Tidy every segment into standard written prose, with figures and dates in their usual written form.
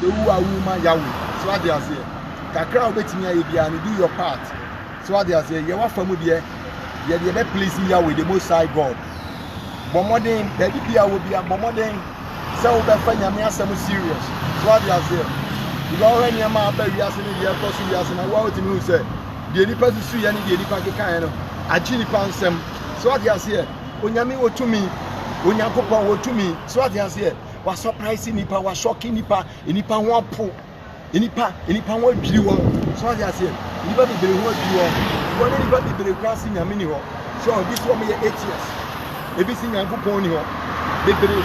So who are woman Yahweh? So what they say? Kakra obetimi ayebia and do your part. So what they say? You want from there? You be pleasing Yahweh, the Most High God. Bomodin, baby Pia will be a bomodin. So we find Yamia some serious. So what they say? You go when your man be asking the air force you asking what you say. The nipa to see any the nipa kind of ajini pansem. So what they say? Onyami wo to me, Onyankopon wo to me. So what they say? Was surprising nipa, was shocking nipa, nipa won po. Nipa won dwi won. So what they say? Nipa be bere won dwi won. When nipa be bere kwasi nyame ni ho. So this one me 8 years. Ebi si Nyankopon ni ho. Be bere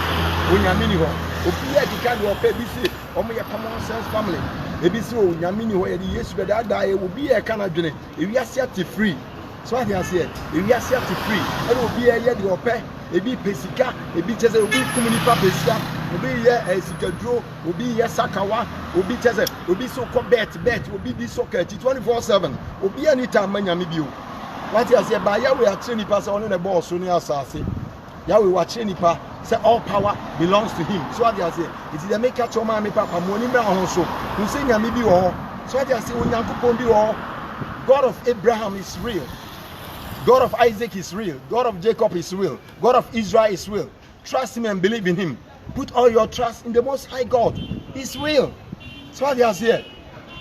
onyame ni ho. Obi a dika do opa bi si omo ye common sense family. Ebi si o nyame ni ho ye di Yesu be da e obi e kana dwene. Ewi ase ati free. So what they say? Ewi ase ati free. E obi e ye di opa ebi pesika, ebi chese obi komunipa pesika. Obi ye sikadro, obi ye sakawa, obi chese, obi so ko bet, obi bi so ka 24/7. Obi anytime manyame bio. What you say ba Yahweh atre nipa say ono ne boss so ni asase. Yahweh wa atre nipa say all power belongs to him. So what you say? It is the make catch man me papa mo ni bra ho so. Who say nyame bi wo. So what you say Onyankopon bi wo. God of Abraham is real. God of Isaac is real. God of Jacob is real. God of Israel is real. Trust him and believe in him. Put all your trust in the Most High God. He's real. So what they say?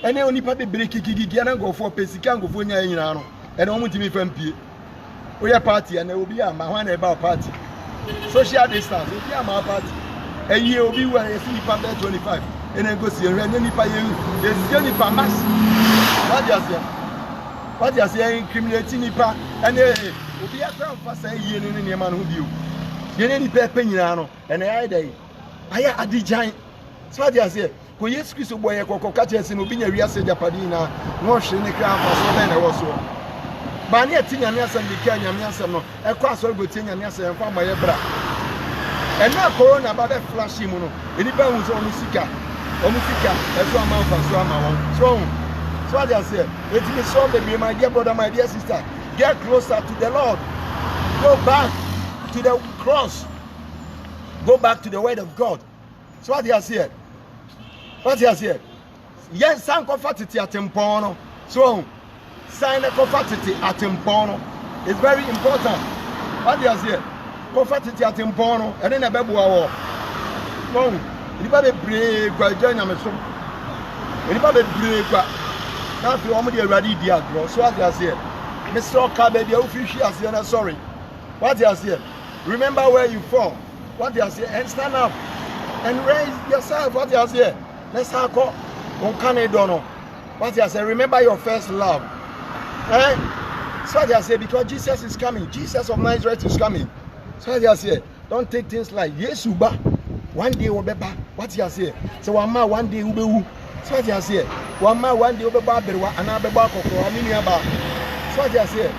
Any only papi break kiki go for pesika go for nyina no. And omo timi fam pie. Oya party and there will be a man about party. Social distance, will be a party. A year will be where you see nipa 25. And then go see and nipa you. There's still nipa mass. What they say? What you are saying, criminality nipa, and will be a crowd for say, you in your man who you. You need pepper, and I had the giant. So what you say, who yes, Chris boy, a cocoa catches and will be a real Japadina, no shilling the crown for so many or so. But near Tina Nelson, the Kenya Nelson, a cross over Tina Nelson and from my bra. And now Corona about that flashy mono, and the bones on Musika, as one mouth and so on. So what I say, let me solve the my dear brother, my dear sister. Get closer to the Lord. Go back to the cross. Go back to the word of God. So what I say? What I say? Yes, san comfortity at tempono. So sign a comfortity at tempono. It's very important. What I say? Comfortity at tempono. And then a baby war. No, anybody break, join them. Anybody break. Now, if you want me to ready, dear girl, so what you say, Mr. Kabe, the official, sorry. What you say, remember where you fall. What you say, and stand up and raise yourself. What you say, let's have go on Canada. What you say, remember your first love. So what you say, because Jesus is coming, Jesus of Nazareth is coming. So what you say, don't take things like Yesuba. One day we'll be back. What you say, so one day we'll be. So what you say? One day over Barberwa and Ababako or Aminiaba. So what you say?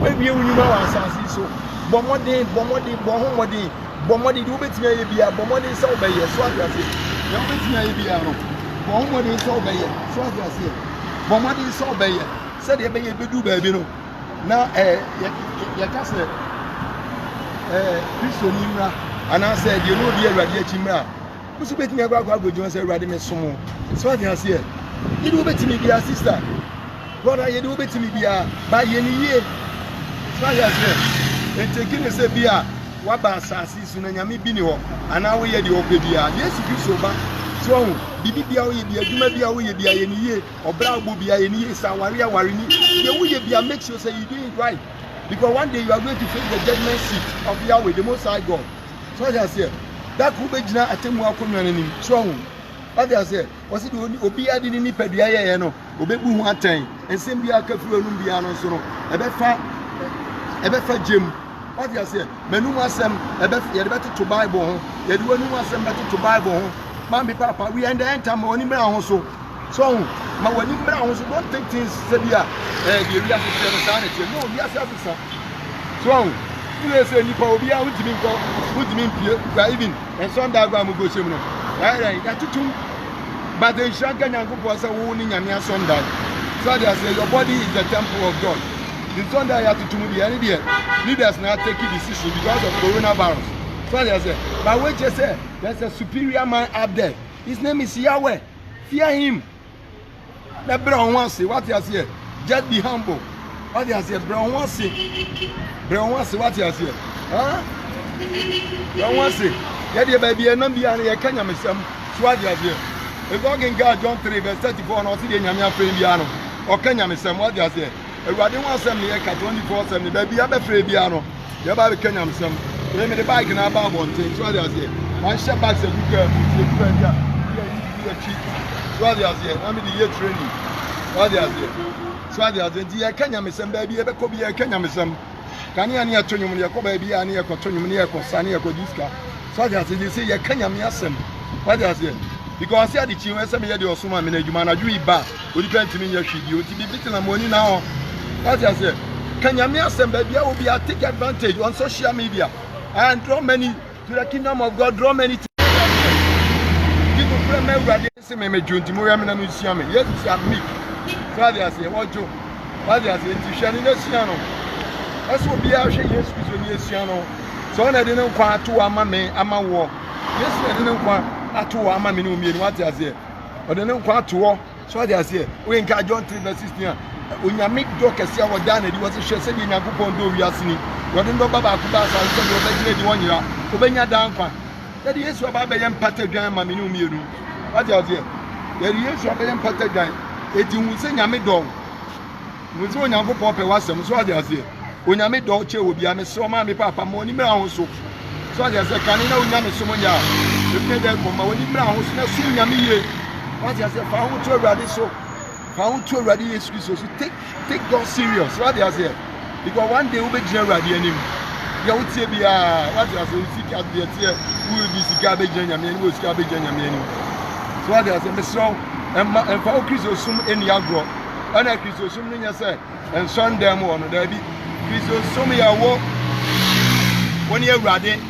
Maybe you know our so. Bomodi, do it maybe a Bomodi so by yes. So what you say? Don't bet maybe a Bomodi so by yes. So what you say? Bomodi so by yes. Said you may do baby. Now, your cousin, Christian, and I said, you know, dear Radiachima. Who's betting me about how good you say, Radime Sumo? So what you say? You do bet me be a sister. What are you do bet me be a by any year? So what you say? And taking a say, be a Waba Sassi, Sunanyami Binio, and now we are the Obia. Yes, if you so bad. So, Bibia, you may be away be any year, or Brown will be any year, Sawaria Warini. You will be a make sure say you do it right. Because one day you are going to face the judgment seat of Yahweh, the Most High God. So what you say? That could be not a team walk on your strong. What I say, was it Obi I didn't need Pediano, Obebu one time, and send me a Cafu Lumbiano so. A better Jim. What I say, Menuma Sam, a better to Bible, yet one who was better to Bible. Mammy Papa, we end the end time on him also. So, my when you also don't take things severe, you have to say sanity. No, yes, officer. So, you say Nipo, we are with me, even, and some diagram will go similar. Right, got to. But the Shankan was a warning and your son died. So they say your body is the temple of God. The son that you have to be any day. Leaders now taking decision because of coronavirus. So they say, but what you say, there's a superior man up there. His name is Yahweh. Fear him. The brown one say, what you say? Just be humble. What you say? Brown one say. Brown one say, what you say? Huh? Brown one say, get your baby and be on your Kenya Missam. What you say? If I can get John 3 verse 34, not see the Yamia Piano or Kenya Missam, what you say? If I didn't want some near 24/7, baby, I'm a free piano. You're about Kenya Missam. Let me the bike and about one thing. What you say? My shop back said, you can. What they are saying, I mean the year training. What they are saying. So they are saying, dear Kenya Missam, baby, ever could be a Kenya Missam. Can you near to you, near Kobe, and near Cotonou, near Kosani, or Kodiska? So they are saying, you say, a Kenya Miasam. What they are saying. Because I said, the children, some of your summer minute, you man, I do it back. Would depend to me, you should be beating the money now. What they are saying. Kenya Miasam, baby, I will be a take advantage on social media and draw many to the kingdom of God, draw many. Say me junti mo yam na no sia me yes sia me so they say wojo what they say ti hwe ni na sia no eso bia hwe yes Kristo ni sia no so na de ne kwa ato ama me ama wo yes na de ne kwa ato ama me ni umie ni what they say o de ne kwa ato so they say we nka John 3:16 onyame do kese a woda na di wo se hwe se ni Nyankopon do wiase ni wo de ndo baba akuba sa se do be gire di wonyira obenya dan kwa ya de Yesu aba be yem patadwan ma me ni umie nu. What you say? There is a very important guy. It you say Yami dog. We saw Yanko Pop was some so they say. When Yami dog chair will be a so mammy papa money brown so. So they say, can you know Yami Somonia? The feather from my money brown was not soon Yami. What you say? Found to already so. Found to already is so take God serious. What they say? Because one day we'll be generally anymore. You would say, what you say, seek out the tear, who will be the garbage and Yamin, who is garbage and Yamin. So what they say, Mr. And for Christosum in Yagro, and a Christosum in your say, and son them on the baby. Christosum ya walk when you're ready.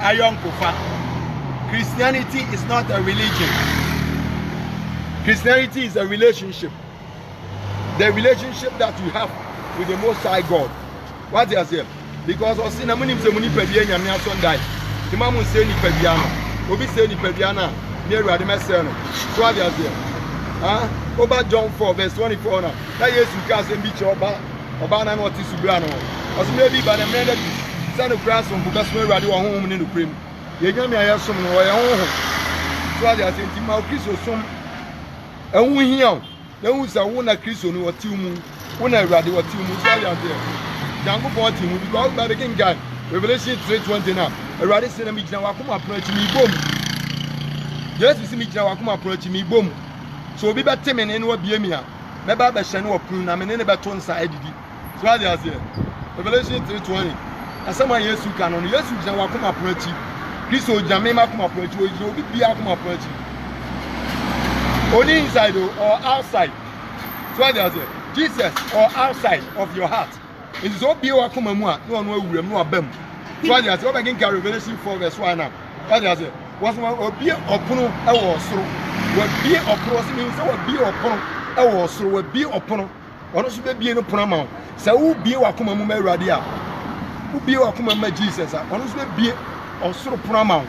A young Kufa. Christianity is not a religion. Christianity is a relationship. The relationship that you have with the Most High God. What they say? Because of sin, I'm going to say, Pediana, my son died. The man will say, Pediana. Obi say, Pediana. Near the Messiah. So what they say? Over John 4, verse 24. Now, yes, you can't say, Beach or Banana or Tisubrano. Or maybe by the man that son of grass from Bucasway Radio home in the cream. You give me a some way home. So what they are saying, Timau Christo, some. And we hear. There was a one at Christo or two moon. When I read what 2 moons out there. Jango 14 will be called by the king guy. Revelation 3:20 now. A rather send me now approach me boom. Yes, you see me now approach me boom. So be better men in what be me. Maybe I shall know prune. I'm in a baton side. So I say Revelation 3:20. And someone yes you can on yes you now approach you. Christo Jamema come approach you. You will be approach you. Only inside or outside. So I say Jesus or outside of your heart. It is all be our common one. No one will remove them. So I say, what again? Revelation 4 verse 1 now. What I say? Was one or be upon a war through. What be across means what be upon a war through. What be upon or should be in a pronoun. So who be our common radia? Who be our common Jesus? Or should be or through pronoun.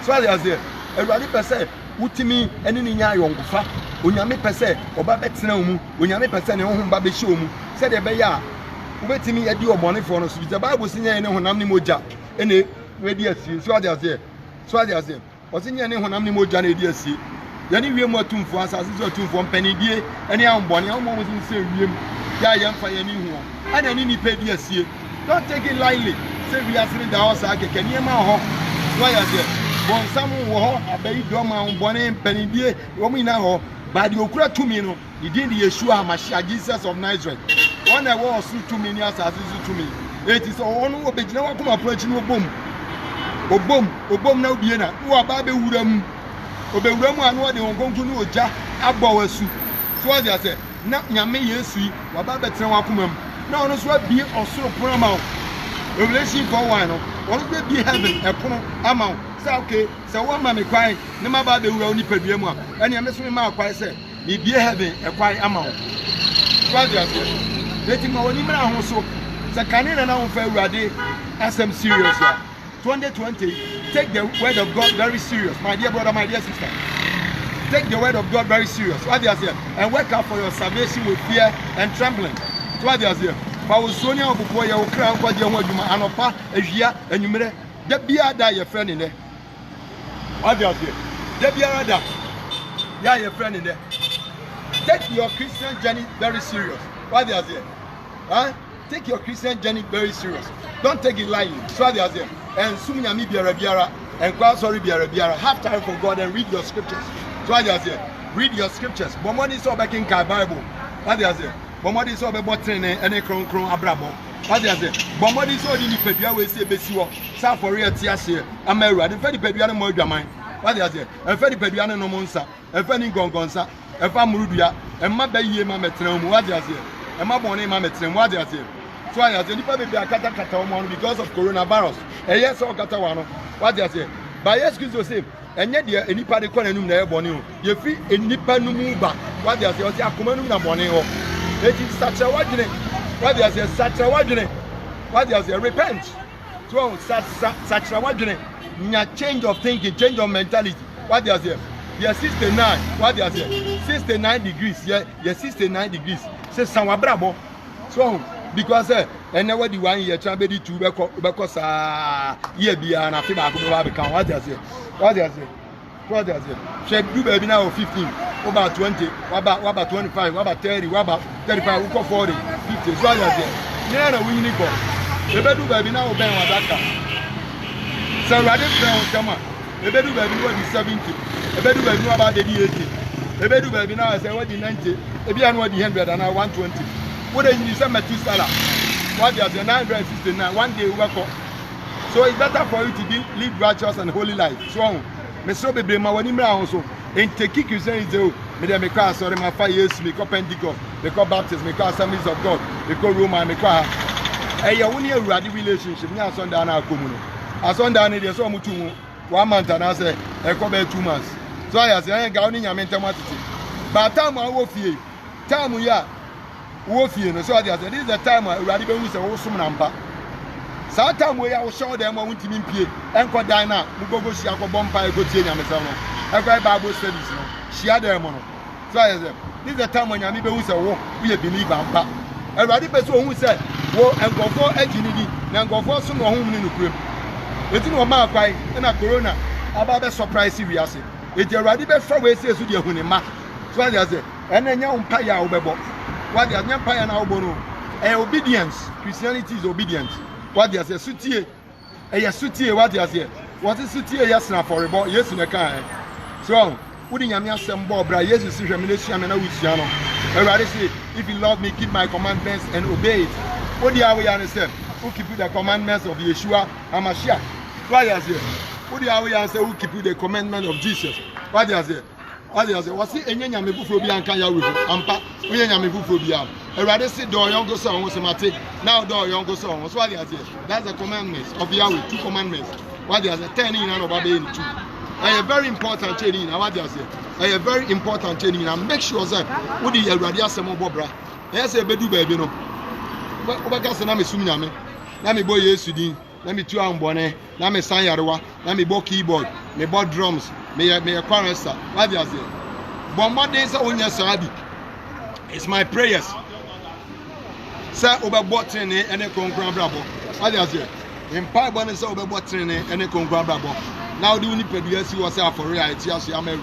So I say, a radical say, Utimi and in Yayon Gufa. Unyame pese oba betina mu unyame pese ne honhom ba be hye mu said e be ya ubetimi adi omone for no so the Bible sinya ne honam ne moja ene we di asie so ade asie o sinya ne honam ne moja na edi asie ya ne wiem atumfo asase so atumfo mpanidie ene ambone ammo mo sin se wiem ya yemfa ya ni hu ana ni nipa di asie don't take it lightly say we are sitting down sa keke ni ma ho so ya say bon samu wo ho abai do ma ambone mpanidie wo mu ina ho. But the okura to me no, he didn't Yeshua Mashiach Jesus of Nazareth. One I was to me as to me. It is all no be now come approach no boom. Obom now be na. Who are baby wuram. Obewuram anu de ongongu no oja agbaw asu. So what they say, na nyame Yesu wa ba betre wa komam. Na ono so bi osoro prama. Revelation 4:1 no. Ono be heaven e pono ama. Say okay, so one man me kwai, ne ma ba be wura oni padua mu a. Ene me so me ma kwai say, me bie heaven e kwai ama wo. What you say? Let him woni mra ho so. Say kanina na ho fa urade asem serious ya. 2020, take the word of God very serious, my dear brother, my dear sister. take the word of God very serious. What they say, and work out for your salvation with fear and trembling. What they say. Pausonia before you crown what you want, Anopa, Asia, and you may that be a die your friend in there. What they say. That be a die. Yeah, your friend in there. Take your Christian journey very serious. What they say. Huh? Take your Christian journey very serious. Don't take it lightly. So they say. And soon you be a biara and quite sorry be a biara. Have time for God and read your scriptures. So they say. Read your scriptures. But money is all back in Bible. What they say. Bomodi so be botren ene kron abrabo what dey say bomodi so di nipadua we say besiwo sa for real ti ase amaru ade fa nipadua no mo adwaman what dey say e fa nipadua no mo nsa e fa ni gongonsa e fa murudua e ma ba yie ma metran mu what dey say e ma bone ma metran mu what dey say so I say nipa be akata o mo because of coronavirus e yes o kata wa no what dey say by excuse to say enye de enipa de kwa nanum na e bone o ye fi enipa no mu ba what dey say o say akoma num na bone o. It is such a wajine. What they say, such a wajine. What they say, repent. So such a wajine. Change of thinking, change of mentality. What they say, yeah, 69. What they say, 69 degrees. Yeah, 69 degrees. Say Sawa Bravo. So because and never the 1 year trying to do because year be an after I become what they say. What they say. What they say. Shape do baby now 15. About 20, what about 25, what about 30, what about 35, we go 40, 50, so I say, no, we need go. The bedu baby now Ben Wadaka. So rather than come on, the bedu baby what is 70, the bedu baby know about the 80, the bedu baby now I say what the 90, if you are what the 100 and now 120. What is in December 2 salad? What is the 969? One day we work up. So it's better for you to live righteous and holy life. So, me so be my when you also. In take Christian is the me dem call sorry my 5 years me call Pentecost me call Baptist me call Assemblies of God me call Roman me call ya woni awurade relationship ni asonda na akomu no asonda na dey so mutu 1 month and say e call be 2 months so I say ga woni nyame ntam atete ba time a wo fie time ya wo fie no so I say this is the time awurade be hu say wo som na mpa sa time we ya wo show dem a wuntimi mpie enko dan na mugogo sia ko bompa e go tie nyame sam no every Bible studies, share them on. So I said, this is the time when you be who say, "Oh, we believe and back." Everybody person who said, "Oh, and go for engineering, and go for some home in the crib." It's no man cry, and a corona about the surprise we are saying. It's already best for we say to the hunima. So I said, and then you umpire obebo. What the empire now bono? Obedience. Christianity is obedience. What they say, sutie, sutie, what they say. What is sutie? Yes, now for about yes in the car. So, wouldn't you have some Bob? Jesus is revelation and Louisiana. Everybody say, if you love me, keep my commandments and obey it. What do you understand? Who keep the commandments of Yeshua HaMashiach? What do you say? What do you understand? Who keep the commandment of Jesus? What do you say? What do you say? What's it? Any yammy buffobia and can you with Ampa? We yammy buffobia. Everybody say, do younger son was a mate. Now, do younger son was what do you say? That's the commandments of Yahweh, 2 commandments. What do you say? 10 in and over 2. A very important training. What I say, a very important training. And make sure that what the radio some bobra. Yes, a bedu baby no. But that's na me suminyame. Na me boy yesudi. Na me tu ambone. Na me san yarewa. Na me bo keyboard. Me bo drums. Me chorister. What I say. But more days onya sabi. It's my prayers. Sir oba training ene konkran brabo. What I say. In Bible say oba training ene konkran brabo. Now the only person was for reality as you are married.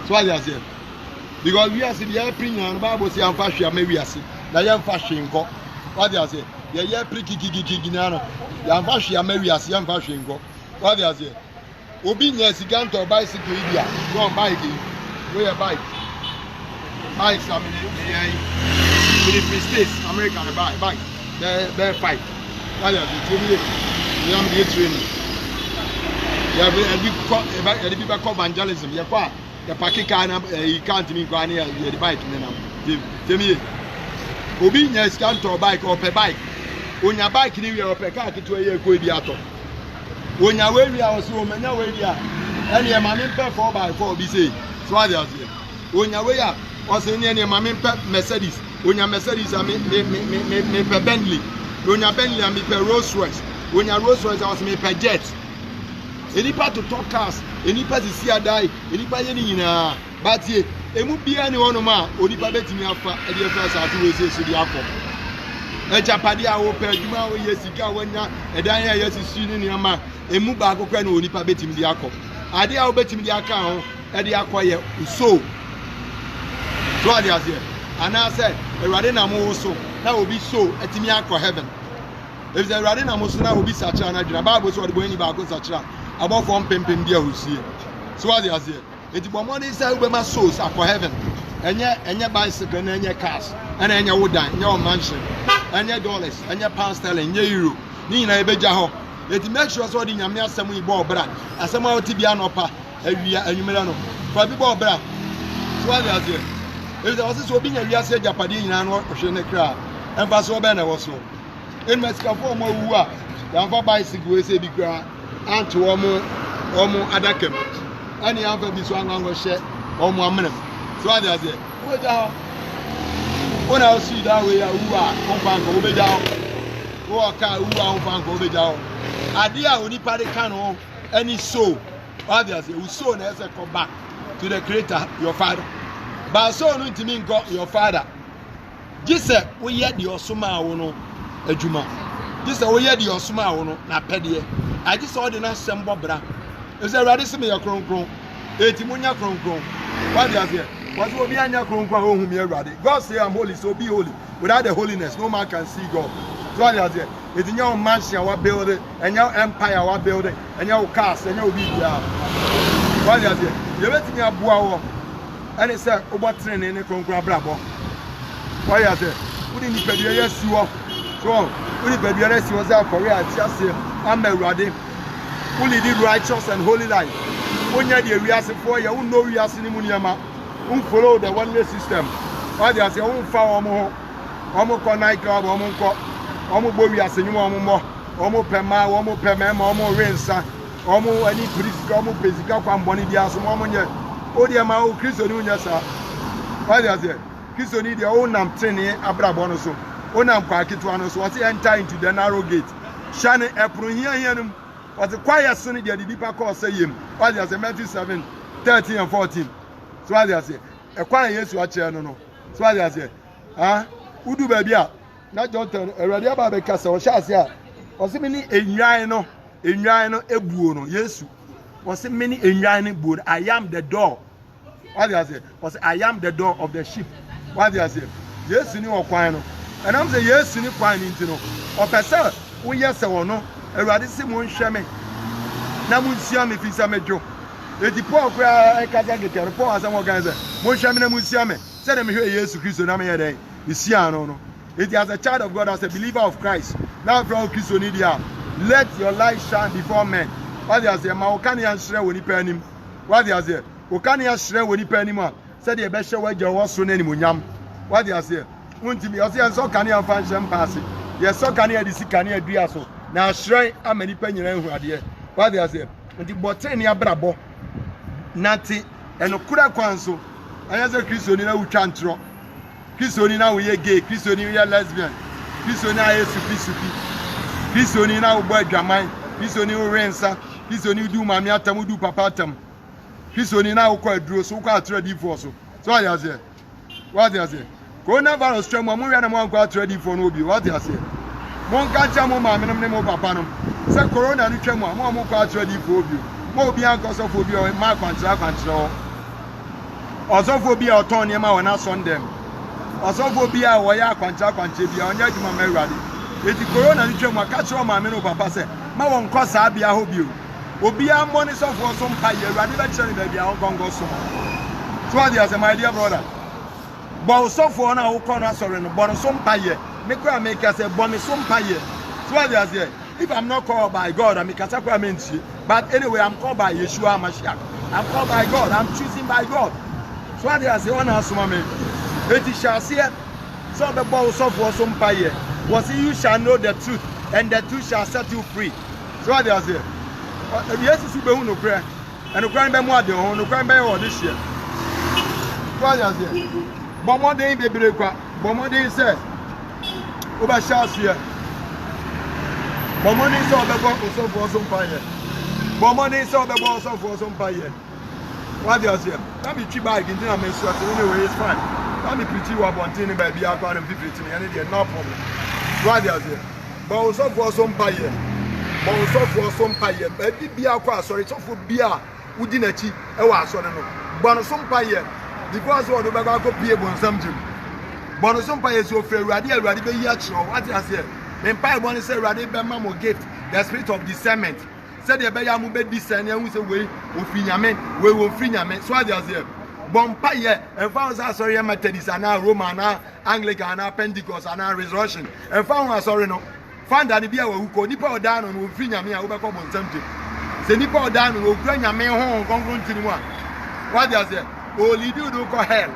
So I say, because we are the airplane and Bible say I'm fashion, maybe I say, I am fashion. What I say, yeah, pretty giganano. I'm fashion, maybe I say I'm fashion. What I say, obedience again to bicycle India. Go on bike. Where a bike? Bikes, I mean, in the States, American bike. They're fight. What I say, we are the training. Yeah, we people call evangelism. Yeah, pa. The Pakistan, you can't even go near the bike. Tell me, obedience can't to a bike or per bike. On your bike, you are per car to a year go be out. When you wear your so many way, and your mammy per 4x4 be say. So I say, when you wear was in any mammy per Mercedes, when your Mercedes, I mean, per Bentley, when your Bentley, I mean, per Rolls Royce, when your Rolls Royce, I was made per jet. Any part to talk cars, any part to see a die, any part in but ye emu bia ne wono ma onipa betimi afa e de afa sa to we se so di akọ e japade a wo pe adwuma wo ye sika wonya edan ya yesisi ni niama emu ba akọ na onipa betimi di akọ ade a wo betimi di aka ho e de akọ ye so ade azie ana say Ewurade na mo so na obi so etimi akọ heaven if the Ewurade na mo so na obi sachira na dwuna Bible so ode boyini ba akọ sachira abofo mpempem dia hosie so ade azie eti bomoni say ube ma souls akọ heaven enye bicycle na enye cars na enye wodan enye o mansion enye dollars enye pound sterling enye euro ni nyina ebeja ho eti make sure so ode nyame asem ibo obra asem a oti bia no pa awia anwumera no fa bi bo obra so ade azie if there was so being a say Japadi in an Oceanica, and Basobana was so. In Mescafo Moa, the Alpha bicycle say big gra, and to Omo Adakem. Any other this one longer share or 1 minute. So I say, when I see that way, who are Ombango Obedao, who are Ombango Obedao. Idea only party cano, any soul. Others who soon as a come back to the Creator, your Father. But so no to mean God your father. Just say we hear the osuma wono adwuma. Just say we hear the osuma wono na pedie. I just saw the na sembo bra. If say ready see me your kronkron. Etimunya kronkron. What do you say? What will be anya kronkron ohun me ready. God say I'm holy so be holy. Without the holiness no man can see God. So what do you say? It's in your mansion what build it and your empire what build it and your cast and your video. What do you say? You bet me aboa and it said, "About training in Concra Brabo." Why I said, "Wouldn't you be a yes, you are so? Wouldn't you be a yes, you was out for real? Just say, I'm a ruddy. Only did righteous and holy life. When you're the reason for you, who know you are seeing Muniama, who follow the one way system. Why they say, who found Omo nightclub, Omo Boria, Omo Pema, Omo Pema, Omo Rensa, Omo any priest, Omo Pesica, Bonidia, Omo. O dear ma o Christo ni unya sa. Why they say Christo ni their own nam training abrabon so. O nam kwa kitwa no so what enter into the narrow gate. Shane epro here num. What the quiet son the deeper course say him. Why they say Matthew 7:13 and 14. So why they say e kwa Yesu a che no no. So why they say udu ba bia na Jonathan Erade aba be kasa o sha ase a o se me ni enwan no ebuo no Yesu was many enjoying board. I am the door. What do I say? Was I am the door of the sheep. What do I say? Yes, you know, quino. And I'm saying, yes, you know, quine into no. Or per se, we yes or no. A radicum won't share me. Namusiam if he's a major. The depot cry, I can't get a report as an organizer. Monshamina Musiame. Said him here, yes, Christo Namia Day. You see, I don't know. It has a child of God as a believer of Christ. Now, from Christo Nidia, let your light shine before men. What they say, ma okani ansre woni panim. What they say, okani ansre woni panim a. Said the best way je wo so na nimunyam. What they say, untimi o say so kani amfa nsem paase. Yes so kani adisi kani adua so. Na asre amani pa nyina hu ade. What they say, nti boten ni abrabo. Nati enokura kwanso. Anya say Kristo ni na wutwa ntro. Kristo ni na wo ye gay, Kristo ni we lesbian. Kristo ni ayesu pisupi. Kristo ni na wo boy dwaman. Kristo ni wo rensa. Kristo ni du mami atam du papa atam. Kristo ni na ukọ aduro so ukọ atredi for so. So what you say? What you say? Coronavirus trem mo wi na mo ukọ atredi for no obi. What you say? Mo nka cha mo mami nem ne mo papa nom. Say corona ni trem mo ukọ atredi for obi. Mo obi anko so for obi o ma kwantra o. Ozo for obi a oton ne ma wona sondem. Ozo for obi a wo ya kwantra bi a onya djuma mawurade. Eti corona ni trem mo ka cha mami no papa say ma won kọ saa bia ho bio. Obi a money so for some pay Ewurade be chere ba bia ho gongo so. So what they say my dear brother. But so for na wo kọ na sorry no but some pay. Me kwa make say but me some pay. So what they say if I'm not called by God I make say kwa mentie. But anyway I'm called by Yeshua Mashiach. I'm called by God. I'm choosing by God. So what they say on asuma me. It shall see so the boy so for some pay. Was you shall know the truth and the truth shall set you free. So what they say yes, you be no prayer, and the crime be more than no crime be all this year. What you say? But more than be breakwa. But more than say, over shots here. But more than so the boss also for some fire. But more than so the boss also for some fire. What do you say? Let me cheap bag in the sweat anyway, it's fine. Let me pretty what one thing baby I got 50 to me and no problem. What do you say? But also for some pie. But also for some pie. Baby be a sorry, so for beer. Udinachi, I was on Bonusum pie. Because what the baga go pay on some gym. Bonusum pie is so fair, radical, radical yatro. What do you say? Then pie one is a radical mammo gift, the spirit of discernment. Said the Bayamu bed discern, and we say, we will free yamen, we will free yamen. So I just say, Bompire, and found us sorry, Methodist, and now Roman, Anglican, Pentecost, and our resurrection. And found us sorry, no. Found that the beer who called Nippo down and will free yamen over common something. Say Nippo down will bring yamen home, come to one. What does it? Only do call hell.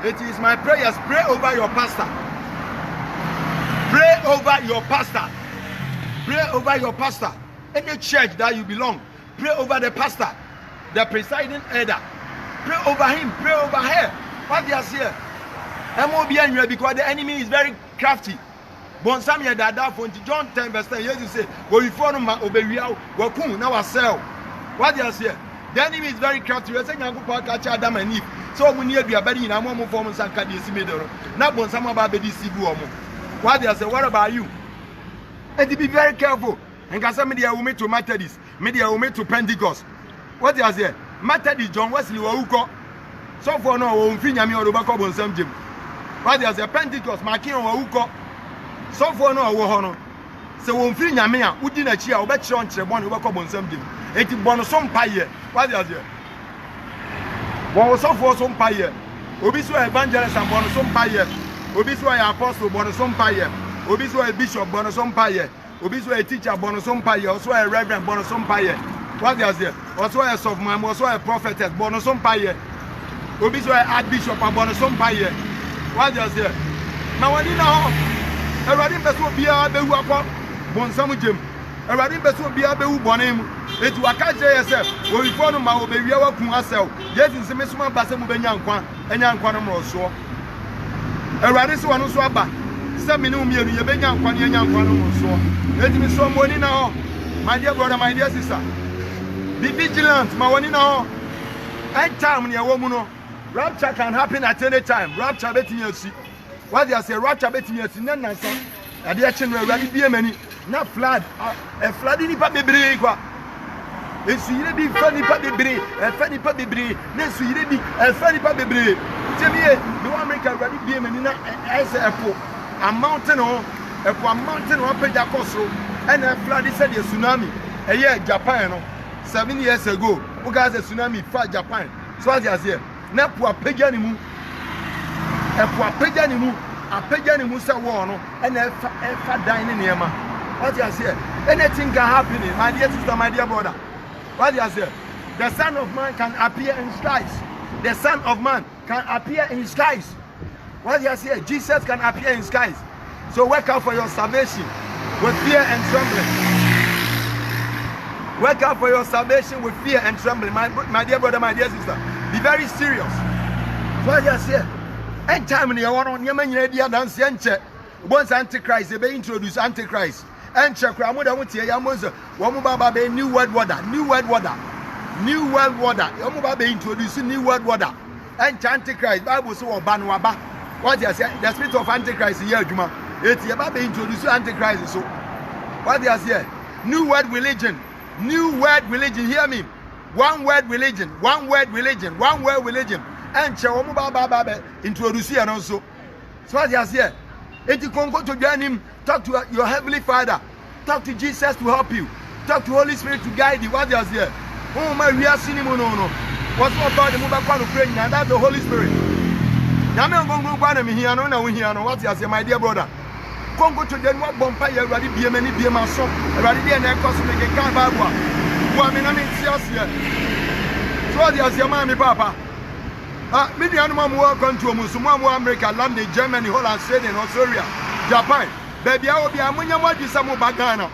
It is my prayers. Pray over your pastor. Pray over your pastor. Pray over your pastor. Any church that you belong, pray over the pastor, the presiding elder. Pray over him, pray over her. What they are saying? MOBN because the enemy is very crafty. Bon Samuel that for John 10 verse 10, Jesus say, "Go before him, obey you. Go come now ourselves." What they are saying? The enemy is very crafty. We say, "Nyangu pa catch Adam and Eve." So we need to be a body in a moment form and sankadi simedoro. Now Bon Samuel ba be deceive you. What they are saying? What about you? And to be very careful. And can say media will meet to Methodist, media will meet to Pentecost. What do you say? Methodist John Wesley Wauko. So for now, we finish me or Rubako on some gym. What do you say? Pentecost, Makin Wauko. So for now, we honor. So we finish me, who didn't cheer, or bet on Chebon Rubako on some gym. It is Bonosom Paye. What do you say? One was so for some Paye. Obiso evangelist and Bonosom Paye. Obiso apostle Bonosom Paye. Obiso bishop Bonosom Paye. Obiso a teacher Bonosom Paye, also a reverend Bonosom Paye. What does it? Also a sophomore, also a prophetess Bonosom Paye. Obiso a archbishop Bonosom Paye. What does it? Now when you know, a radin beso be a bewa Bonsamu Jim. A radin beso be a bewu bonim. It will catch yourself. When we follow my baby, our ourselves. Yes, in some small Basamu Benyankwan, and Yanquanum also. A radis one also about. Some minimum you Benyan Quanian so. Let me show money now. My dear brother, my dear sister. Be vigilant, my one now. And time near woman. Rapture can happen at any time. Rapture betting you see. What they say, rapture betting you see, none of them. A dear children, ready be a many. Not flood. A flood in the paper break. It's you be funny paper break. A funny paper break. Next you be a funny paper break. Tell me, the American ready be a many as a poor. A mountain or a mountain or Pejacoso, and a flood said a tsunami. A year Japan 7 years ago, who got a tsunami for Japan. So as you say, Napua Pejanimu, a poor Pejanimu, a Pejanimusa Warno, and a fat dining near ma. What you say? Anything can happen, my dear sister, my dear brother. What you say? The Son of Man can appear in skies. The Son of Man can appear in skies. What you say? Jesus can appear in skies. So work out for your salvation with fear and trembling. Work out for your salvation with fear and trembling. My dear brother, my dear sister, be very serious. What you say? End time in your one, your man, your dance, and check. Once Antichrist, they may introduce Antichrist. And check, I'm going to Yamosa, Wamubaba, New World Order, New World Order, New World Order. Yamubaba introducing New World Order. And Antichrist, Bible so Banwaba. What you say? The spirit of Antichrist here, Juma. It's about to introduce Antichrist. So, what you say? New word religion. New word religion. Hear me. One word religion. One word religion. One word religion. And Chawamu Baba introduce here also. So, what you say? If you can go to join him, talk to your heavenly Father. Talk to Jesus to help you. Talk to Holy Spirit to guide you. What you say? Oh, my, we are seeing him. No. What's about the mobile praying? And that's the Holy Spirit. Now, I'm here. No, what you say, my dear brother? Congo to the what Bompire, ready be a many be a mason, ready be an air cosmic and Carbagua. I mean, so there's your mammy, Papa. Many animal welcome to Musuma, America, London, Germany, Holland, Sweden, Australia, Japan. Baby, I will be a Munyamadi Samu Bagana.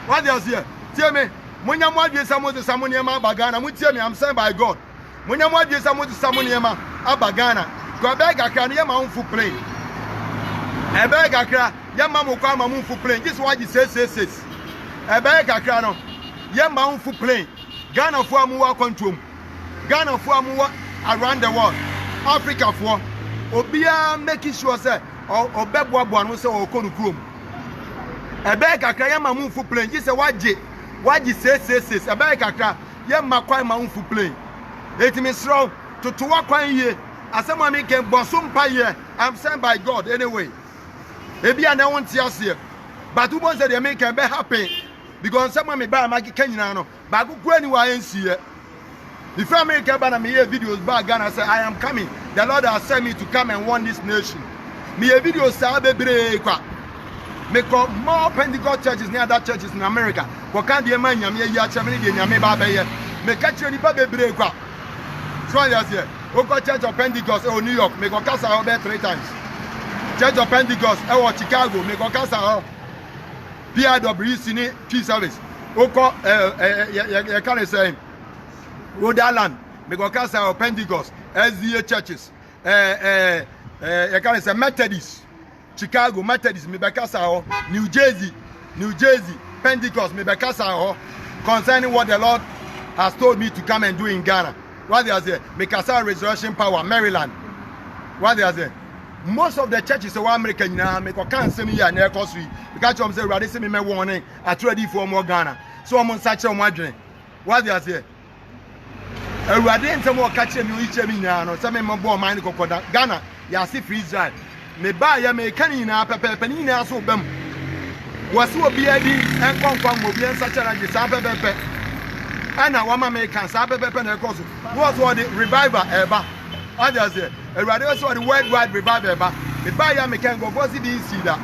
What does here? Tell me, Munyamadi Samu the Samuniama Bagana, would tell me I'm sent by God. Munyamadi Samu the Samuniama Abagana. Go back, I can hear my own foot plane. I beg a cry, young mamma come a moon for plane. This is what he says. I beg a cry, young mamma for plane. Ghana for Mua control. Ghana for more around the world, Africa for Obia making sure say or Bebwa no say or Konukrum. A bag Akayama move for plane, just a waji says a bag Akra, Yama quite my own for plane. It means wrong to walk 1 year. As someone can bosom pie, I'm sent by God anyway. Maybe I don't want to see here. But who wants that they make be happy? Because someone may buy my Kenyan, but who go anywhere and see it. If I make a banner, me videos back Ghana say, I am coming. The Lord has sent me to come and warn this nation. Me a video sabe break. Make more Pentecost churches near that churches in America. What can't the man yam ya chamini yame baba ye? Make catch any baby break. So I say, Oko Church of Pentecost or New York, make a casa over 3 times. Church of Pentecost or Chicago, make a casa PIWC Tea Service. Oko can say Rhode Island, make a casa of Pentecost, SDA churches. You can say Methodist, Chicago Methodist, make a casa New Jersey, Pentecost, make a casa concerning what the Lord has told me to come and do in Ghana. What they are saying, Mikasa Resurrection Power, Maryland. What they are saying, most of the churches are American now. Make a cancel me and near street. Because I'm saying, rather see me warning. I tried for more Ghana. So I'm on such a margin. What they are saying, I didn't more catch me each of me now. Some of my boy mind Ghana. Ya see free Israel. Me buy ya me canina, penina so bem. Was so be a and confirm will be such a pepe. And I want to make a sabe Pentecost. What was the revival ever? Others say, a radio saw the worldwide revival ever. The buyer may can go for the see that.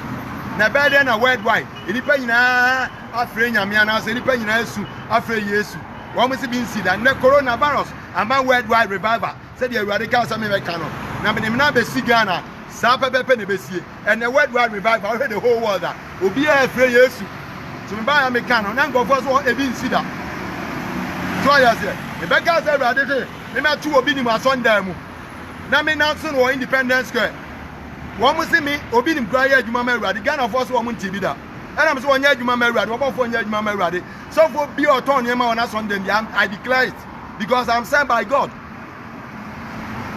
Never then a worldwide. It depends on a friend, Yamiana, it depends on afraid Yesu. One must be see that the coronavirus and my worldwide revival said the radicals Americano. Now, but never see Ghana, Sapa Penebesi, and the worldwide revival already the whole world. Will be a free Yesu. So, buy a mechanic, and go for what a bin see that. So I say, the beggars are ready. They may two obey my son. Now, me Nelson or Independence Square. One must see me obey him. Cry, you mamma ready. Ghana of us woman TV that. And I'm so one year, you mamma ready. What about 1 year, you mamma ready? So for be autonomy on us on them, I declare it because I'm sent by God.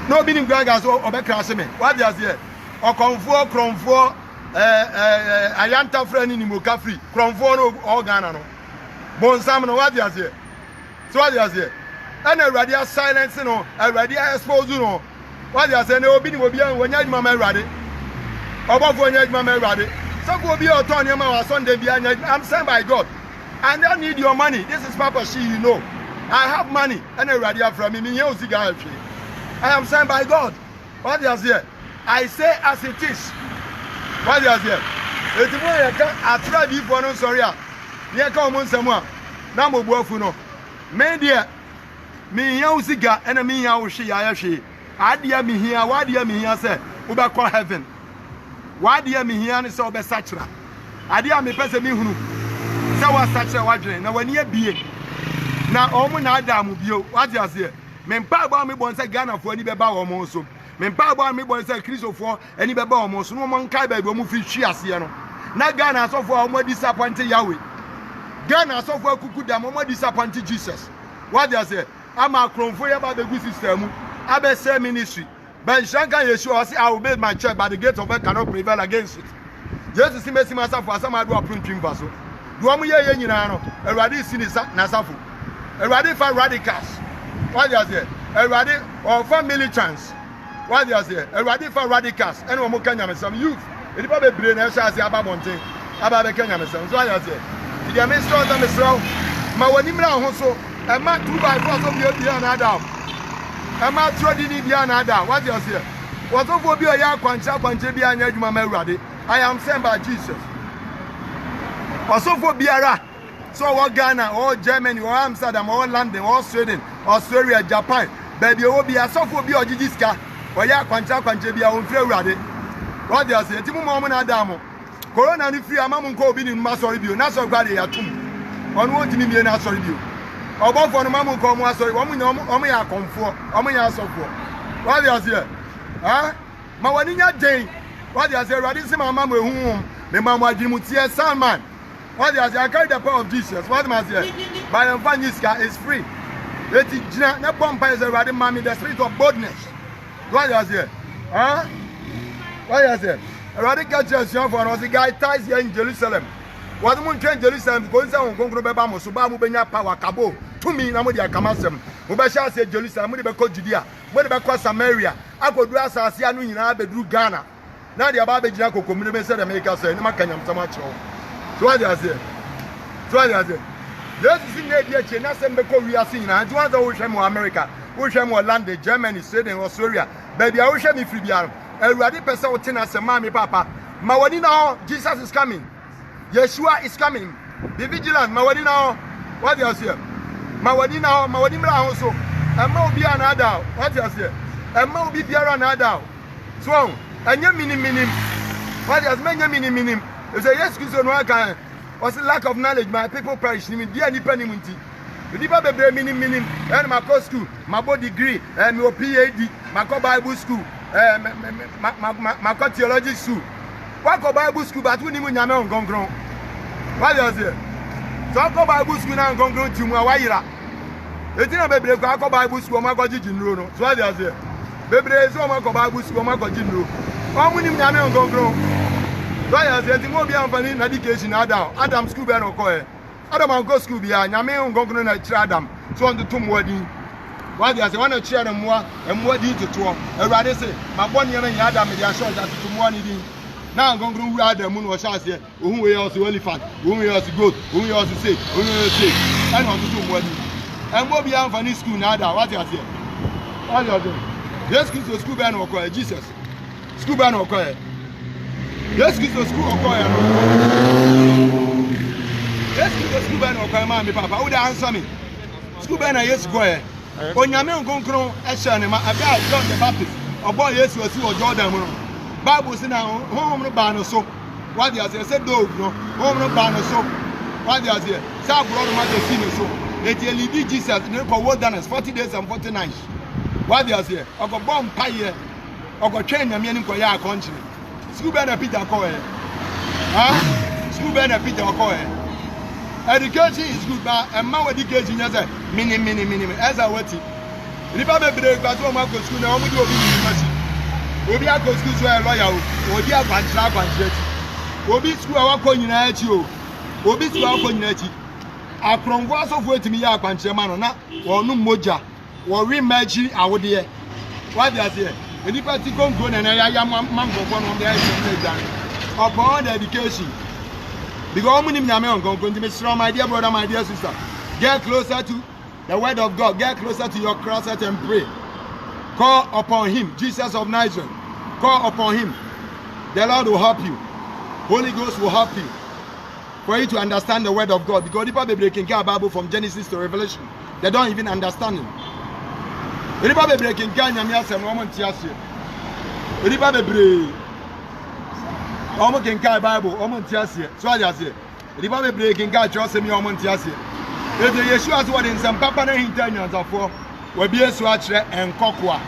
No being Gagas or Becasime. What does it? Or Confor, Cronfor, Ayanta friend in Mukafri, Cronfor or Ghana. Bon Salmon, what does it? So what they are saying, and a radical silence, you know, a radical expose, you know. What they are saying, they will be when you're my ready. About when you're my ready. Some will be autonomy or Sunday behind. I'm sent by God. I don't need your money. This is Papa She, you know. I have money and a radical from me. I am sent by God. What they are saying, I say as it is. What they are saying, it's more I try before no sorry. Near come on someone. Now, no. Me dear, me yausiga and me yaushi ayashi. Adia me here, why dear me here say, Uba call heaven. Why dear me here is over Satra? Adia me pesa me who. So was such a wadrin. Now when ye be now, Omun Adam you, what you say? Men Paba me bonsa Ghana for any beba or monso. Men Paba me bonsa Christo for any beba or monso. No man kai baby mu fi chiasiano. Na Ghana so for more disappointed Yahweh. Ghana so for kukuda more disappointed Jesus. What do you say? I'm a crown for you about the good system. I be say ministry. But Shanka Yeshua say I will build my church, but the gates of hell cannot prevail against it. Jesus see me myself for some I do a printing vaso. Do I hear you know? A radical sin is Nasafu. A radical radicals. What do you say? A radical or for militants. What do you say? A radical radicals. And one Kenya some youth. It probably brain as I say about one thing. About the Kenya some. So I say. The administration of the Israel. My one imra also. A man 2x4 of the Adam. A man trading in the Adam. What do you say? What of you are Quancha behind Edmund Ready? I am sent by Jesus. Also for Biara. So what Ghana or Germany or Amsterdam or London or Sweden, Australia, Japan. Baby will be a software or Jiska. Or ya Quancha be on free ready. What do you say? Timu Moment Adamo. Corona ni free among ko bi ni maso review. Na so gbade ya tum. On won timi mi na so review. Obo for no mamu ko mo aso. Omo ya konfo. Omo ya asofo. What do you say? Huh? Ma wani nya den. What do you say? Ready see my mama ehun. Me mama adwimu tie Salman. What do you say? I carry the power of Jesus. What do you say? By the Francisca is free. Eti jina na bomba is already mommy the spirit of boldness. What you say? Huh? What you say? Already catch us for us the guy ties here in Jerusalem. What mun train Jerusalem go inside on konkro beba mo so ba mo benya power kabo. To me na mo dia kamasem. Mo be sha say Jerusalem mo de be ko Judea, mo de be ko Samaria. Akodu asase anu nyina bedru Ghana. Na dia ba be jina kokomu be say America say ni makanyam sama chewo. So what you say? So what you say? Yes, in the day, na sembe ko wiase nyina. Ju anza wo hwe mo America, wo hwe mo London, Germany, Sweden, Australia. Baby, I wo hwe me free bia. Ewurade pese wo tena se ma me papa. Ma wani na Jesus is coming. Yeshua is coming. Be vigilant. Ma wani na what you say? Ma wani mra ho so. Emma obi anada. What you say? Emma obi biara anada. So, anya minim. What you say? Anya minim. You say yes, Christo no aka. What's the lack of knowledge? My people perish. Ni dia ni pani munti. Di ba bebre minim. And my co school, my degree, and my PhD, my Bible school, my theology school. What Bible school? But we ni munyame on gongron. What you say? So ko Bible school na gongron ti mu awayira. Eti na bebre ko Bible school ma ko jijinro no. So what you say? Bebre so ma ko Bible school ma ko jijinro. O mu ni munyame on gongron. Why is it more be amfani na education Adam school be no ko e Adam go school bia nyame ngongro na kira Adam so on to mwadi why they say wanna kira dem moa emwadi toto Ewurade say mabone na nya Adam dia show that to moa ni din na ngongro wu Adam no sha say ohun we also elephant ohun we also goat ohun we also say ohun we say and on to mwadi emwo bia amfani school na Adam what you say all you do yes school be no ko Jesus school be no ko yes, kids to school or yes, kids to school ban or my papa. Who answer me? School ban yes go. On Yamen Gonkron, Eshanema, a guy John the Baptist, or boy yes was or Jordan. Bible say now home no ban or so. What they say dog no home no ban or so. What they say? South brother mother seen so. They tell you Jesus for wilderness 40 days and 40 nights. What they say? I got bomb pie or got train the meaning for your country. School banner Peter Coy. School banner Peter Coy. Education is good, but a man education is a minimum as I want it. If I break back to my school, now we will be university. We'll be at school to a lawyer, or the advanced we'll be school our coordinate you. We'll be school our coordinate. I from was of way to me, our country man or not, or no moja, or rematch our dear. What they say? When you party go and I am mango one on the upon the education. Because I'm going to be strong, my dear brother, my dear sister. Get closer to the word of God. Get closer to your closet and pray. Call upon him, Jesus of Nazareth. Call upon him. The Lord will help you. Holy Ghost will help you. For you to understand the word of God. Because people be breaking the Bible from Genesis to Revelation. They don't even understand it. Riba be breaking kan nyame asem no mo ntiase. Riba be break. Omo kenkan Bible, omo ntiase. So aja se. Riba be breaking kan cho se mi omo ntiase. If Yeshua so den sem papa na hinta nyansafo, wa bi esu a kire enkokoa.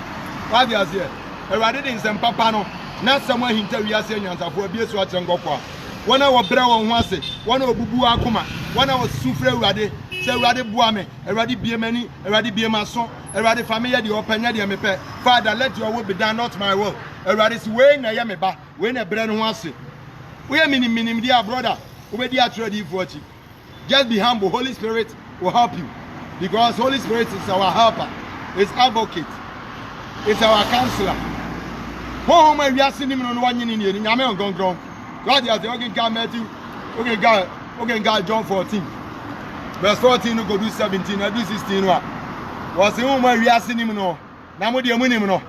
What aja se. Ewade den sem papa no, na sem a hinta wiase nyansafo bi esu a kire enkokoa. Wona wo bre won ho ase, wona obubu akoma, wona wo sufre Ewade. Say Ewurade bua me, Ewurade bie mani, Ewurade bie maso, Ewurade family de opanya de me pe. Father, let your will be done, not my will. Ewurade si we na ye me ba, we na bre no ho ase. We minim dia brother, we be atro di for. Just be humble. Holy Spirit will help you. Because Holy Spirit is our helper, is advocate, is our counselor. Ho ma wiase nim no wanyi ni ni nyame on gongron. God ya say okay God Matthew, okay God John 14. Verse 14 go do 17, I do 16 wa. Was the woman we are seeing him no. Na mo de munim no.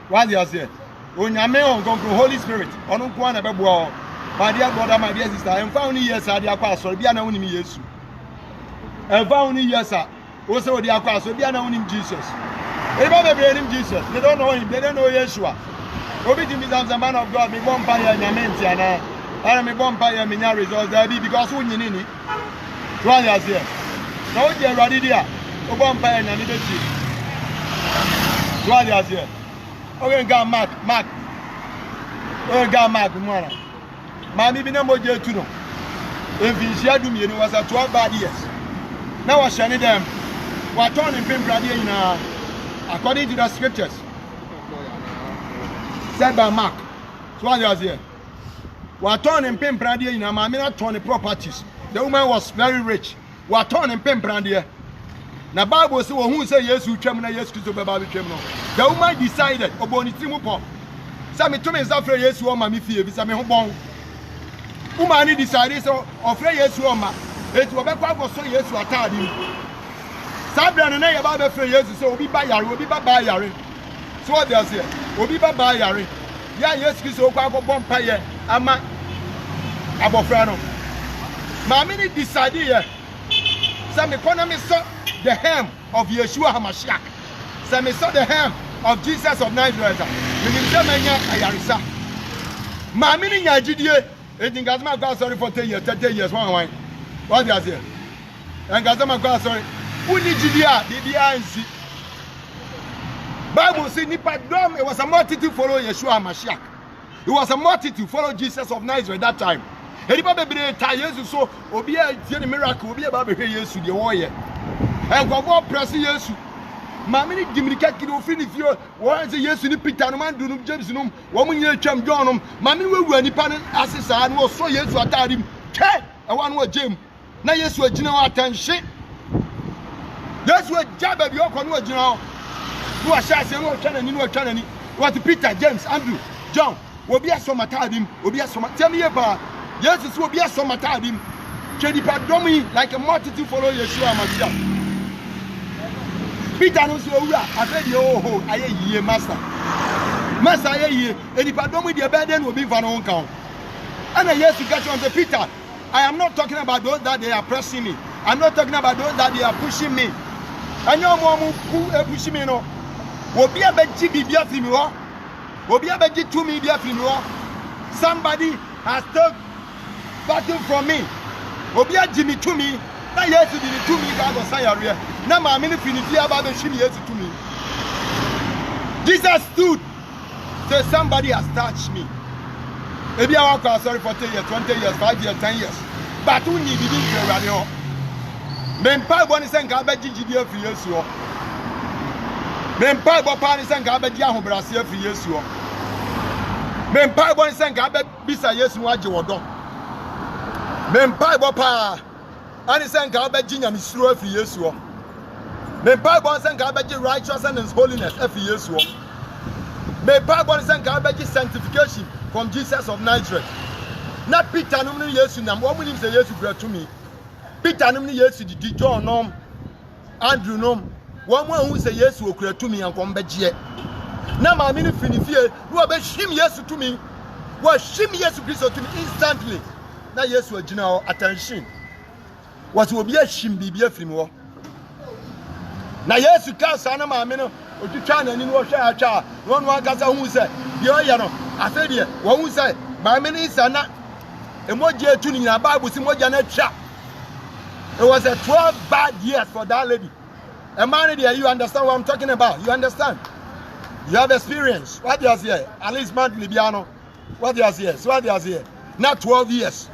What you say? Onyame on gongron Holy Spirit. Onu kwa na beboa. My dear brother, my dear sister, I'm found years I dey akwa so bia na wonim Yesu. I'm found years I wo say wo dey akwa so bia na wonim Jesus. Everybody be him Jesus. They don't know him, they don't know Yeshua. Obi di me as a man of God, me bomb fire nyame ntiana. Ara me bomb fire me nya results there be because who nyini ni. What you say? Now what you ready there? Bomb fire nyame be ti. What you say? Okay, go Mark. Okay, go Mark mwana. Mami bi na moje tu no. Enfinsia du mienu was 12 bad years. Now was shani them. What turn in pin brady in according to the scriptures said by Mark. So what was here? What turn in pin brady in Mamina Tony properties. The woman was very rich. What turn in pin brady. Now Bible says who say yes you chamna yes Christo Bible chamno. The woman decided oboni timu pop. Say me to me say free yes woman me fie bi say me ho bon. Woman decided so ofre yes woman. It will be quite so yes atade. Sabra na ye ba be free yes so obi ba yare obi ba ba yare. So what they say? Obi ba ba yare. Ya yes Christo kwa ko bon paye ama abofra no. Ma me decided here. Say me kona me so the hem of Yeshua HaMashiach. So me saw the hem of Jesus of Nazareth. Me say menya ayarisa. Ma me ni nyagidie. Etin gazama God sorry for 30 years one. What do you say? And gazama God sorry. Uni gidia bibia nsi. Bible say nipa dom it was a multitude follow Yeshua HaMashiach. It was a multitude follow Jesus of Nazareth that time. Edipa bebre ta Jesus so obi a tie miracle obi a ba behwe Jesus de wo ye. And go press Yesu. Mamini Dimirika Kido Finifio, one say yes to Peter no do James no, woman ye cham John. Mammy will any pan assess and was so yes to attack him. Cat, I want what Jim. Now yes to a general attention. That's what Jab of your conway general. Who are shy and no channel, you know channel. What Peter, James, Andrew, John, will be a summer him, will be a summer. Tell me about yes, it will be a summer him. Chedi Padomi like a multitude follow Yeshua HaMashiach. Peter no so owura afedi oh aye yie master aye yie enipadom we dey bed no be fa no nka ho ana yes you get on the Peter I am not talking about those that they are pressing me. I'm not talking about those that they are pushing me. Anyo mo pushing me no obi abeji bibia fi mi ho obi abeji to me bia fi mi ho somebody has took battle from me obi aji mi to me na yes did it to me God go say yare na ma me ni finiti aba be shimi yes to me. Jesus stood say somebody has touched me. Maybe I walk sorry for 10 years 20 years 5 years 10 years but who need didn't pray ho men pa bo ni say nka ba gigidi afi Yesu ho men pa bo pa ni say nka ba di ahobrase afi Yesu ho men pa bo ni say nka ba bisa Yesu wa je wodo men pa bo pa ani say nka ba ginya misuro afi Yesu ho men pa bo say nka ba gi righteousness and holiness afi Yesu ho men pa bo ni say nka ba gi sanctification from Jesus of Nazareth. Not Peter no ni Yesu nam wo munim say Yesu bra to me. Peter no ni Yesu di John nom Andrew nom wo mu hu say Yesu okura to me ankom begye. Na ma me ni finifie no be him Yesu to me. Wo him Yesu Christ to me instantly. Na Yesu agina attention. Was obi ahim bibia firim wo. Na Yesu ka sa na ma me no otwitwa na ni no hwe atwa no no aka sa hu say de o ye no afedie wo hu say ma me ni sana emoji etu ni na Bible si moja na twa. It was a 12 bad years for that lady. A man there, you understand what I'm talking about? You understand? You have experience. What you say? At least monthly piano. What you say? So what you say? Not 12 years.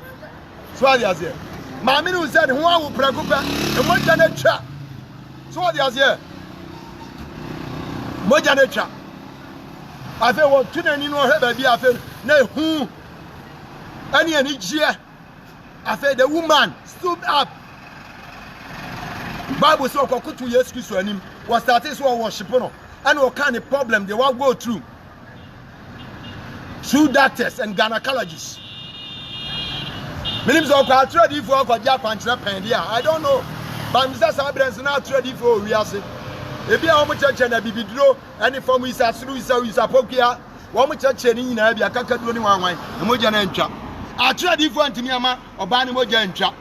So what you say? Ma me no said who will preocupa emoja na twa. So what you say? Moja na twa. I feel what tunani no he baby I feel na hu any jia. I feel the woman stood up. Bible so kokutu Yesu Kristo anim was started so worship no and what kind of problem they will go through doctors and gynecologists. Meaning so kwa trade for kwa dia kwanchira pen dia I don't know but Mr. Sabrens na trade for we ase ebi a wo church na bibiduro any form is asuru is apokia wo church ni nyina bia kakaduro ni wanwan emoja na ntwa a trade for antimi ama oba ni moja ntwa.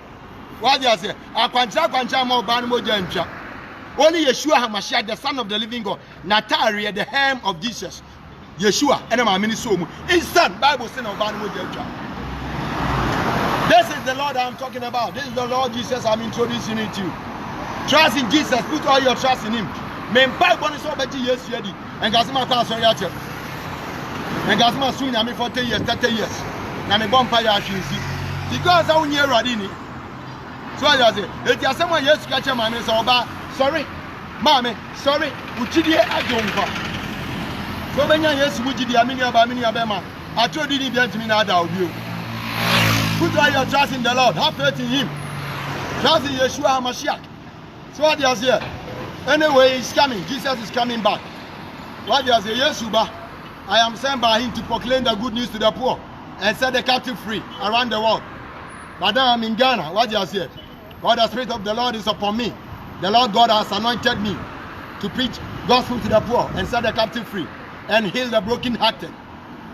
What do you say? Akwancha mo ban moja ntwa. Only Yeshua HaMashiach, the Son of the Living God, Nataria, the hem of Jesus. Yeshua, and my ministry. Instant Bible saying of ban moja ntwa. This is the Lord I'm talking about. This is the Lord Jesus I'm introducing you to. Trust in Jesus. Put all your trust in Him. Men Bible is so better yes ready. And Gazima kwa sorry at you. And Gazima soon I mean 40 years, 30 years. Na me bomb fire ashinzi. Because I won't hear radini. So I say, if you are someone yes catch my name, so sorry, Mame, sorry, Uchidi Adonka. So many years, Uchidi Aminia Bema. I told you to me now that you. Put all your trust in the Lord. Have faith in Him. Trust in Yeshua HaMashiach. So what do you say? Anyway, He's coming. Jesus is coming back. What do you say? Yeshua, I am sent by Him to proclaim the good news to the poor and set the captive free around the world. But now I'm in Ghana. What do you say? God, the Spirit of the Lord is upon me. The Lord God has anointed me to preach gospel to the poor and set the captive free and heal the brokenhearted.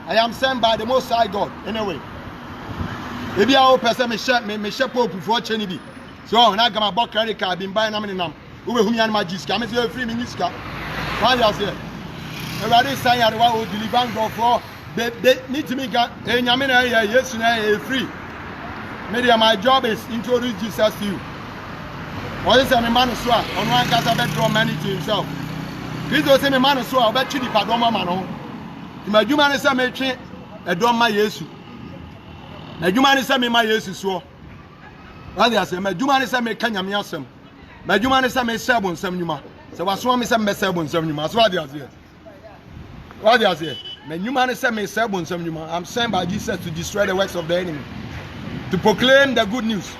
I am sent by the Most High God. Anyway, maybe I hope me share pope for Chenibi. So when I got my book credit card, I've been buying them. Who will me and my jiska? I'm saying free minister. Why you say? Everybody saying I want to deliver God for. They need to make a yes, free. Maybe my job is introduce Jesus to you. Or is a man so on one cast I bet draw money to himself. This was a man so I bet you the Padoma Mano. My human is a matron, a drama Yesu. My human is a me my Yesu so. What I say, my human is a me Kanyam Yasam. My human is a me Sabon Samuma. So I swam is a Messabon Samuma. That's what I say. What I say, my human is a me Sabon Samuma. I'm sent by Jesus to destroy the works of the enemy, to proclaim the good news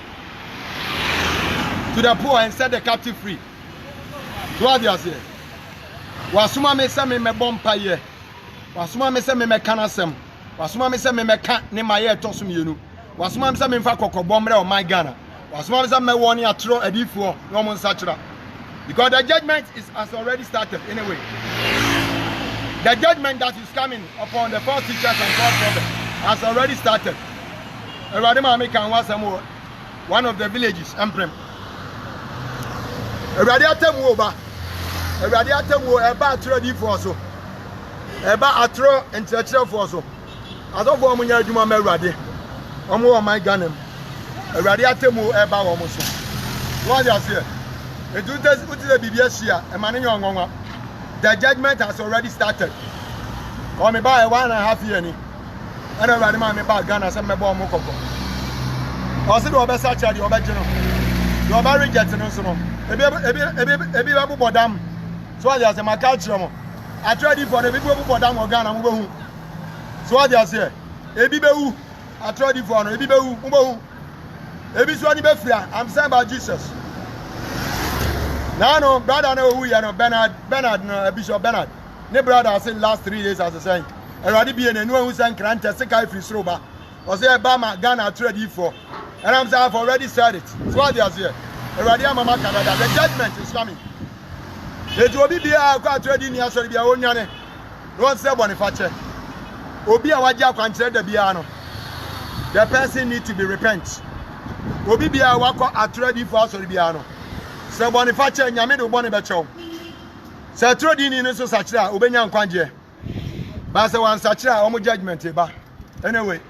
to the poor and set the captive free. So what do you say? Wasuma me say me bompa ye. Wasuma me say me kanasem. Wasuma me say me ka ne maye tosum yenu. Wasuma me say me fa kokobomre o my Ghana. Wasuma me say me woni atro adifo no mo nsachira. Because the judgment has already started anyway. The judgment that is coming upon the false teachers and false prophets has already started. One of the villages, Emprem. Everybody atemu over. Everybody atemu eba atro di for so. Eba atro enchechre for so. Azofo omo nya adwuma ma everybody. Omo o my Ghana. Everybody atemu eba wo mo so. What you say? The judgment has already started. Come by 1.5 years ni. And everybody man me back Ghana say me bo mo kokko. O se do obesa charge obejino. Do oba reject no so no. Ebi babu bodam. So what you say my culture mo. I tried it for the people who bodam o Ghana mo behu. So what you say? Ebi behu. I tried it for no ebi behu mo behu. Ebi so ani be free. I'm saying about Jesus. Now no brother no who you know Bernard no Bishop Bernard. Ne brother say last 3 days as I say. Already be in a new who sang Kranta Sekai free sroba. Or say Bama Ghana trade for. And I'm saying I've already said it. So what they are saying. Already Mama Canada. The judgment is coming. It will be quite trading here so be a own yane. Don't say Boniface. Obi awaja kwantre the biano. The person need to be repent. Obi bia wako atredi for so biano. Se Boniface nyame do boni becho. Se tredi ni no so sachira obenya nkwanje. But say one sachira omo judgment eba. Anyway,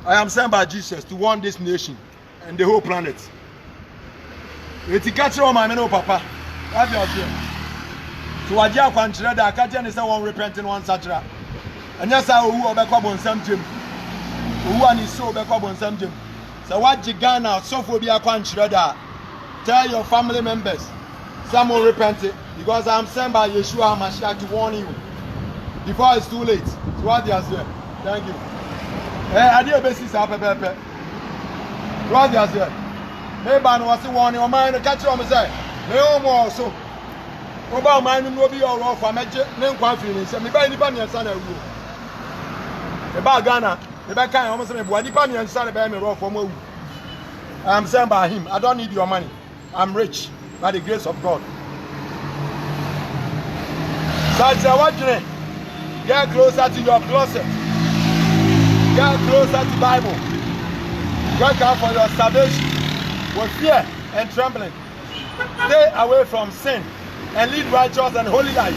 I am sent by Jesus to warn this nation and the whole planet. Eti kachira o mama no papa. What do you say? So waja kwantre da akaje ne say one repenting one sachira. Anya sa owu obekwa bonsam jem. Owu ani so obekwa bonsam jem. So what Ghana suffer be a country that tell your family members some will repent it because I'm sent by Yeshua HaMashiach to warn you before it's too late. So what they are saying. Thank you. I did a basis up pepe. What they are saying. Maybe I was warning your mind to catch on say. No more so. About mine will be all wrong for magic name confidence. And maybe anybody and son of you. About Ghana. If I almost say, "What depend on son about me rough for me?" I'm sent by him. I don't need your money. I'm rich by the grace of God. So I say, what you get closer to your closet. Get closer to Bible. Work out for your salvation with fear and trembling. Stay away from sin and lead righteous and holy life.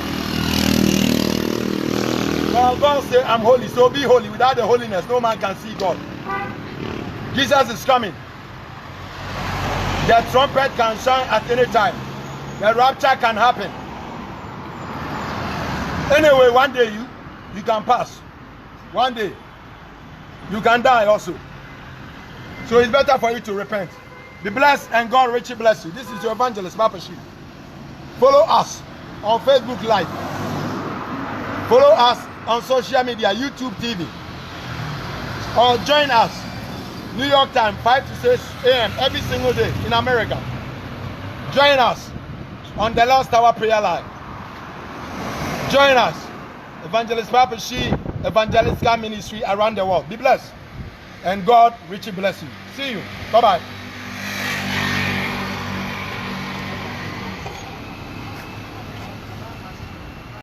Well, God say, I'm holy, so be holy. Without the holiness, no man can see God. Jesus is coming. The trumpet can shine at any time. The rapture can happen. Anyway, one day you can pass. One day you can die also. So it's better for you to repent. Be blessed and God richly bless you. This is your evangelist, Papa Shi. Follow us on Facebook Live. Follow us on social media, YouTube TV. Or join us, New York time, 5 to 6 a.m. every single day in America. Join us on the Last Hour Prayer Line. Join us, Evangelist Papa Shi, Evangelical Ministry around the world. Be blessed. And God richly bless you. See you. Bye-bye.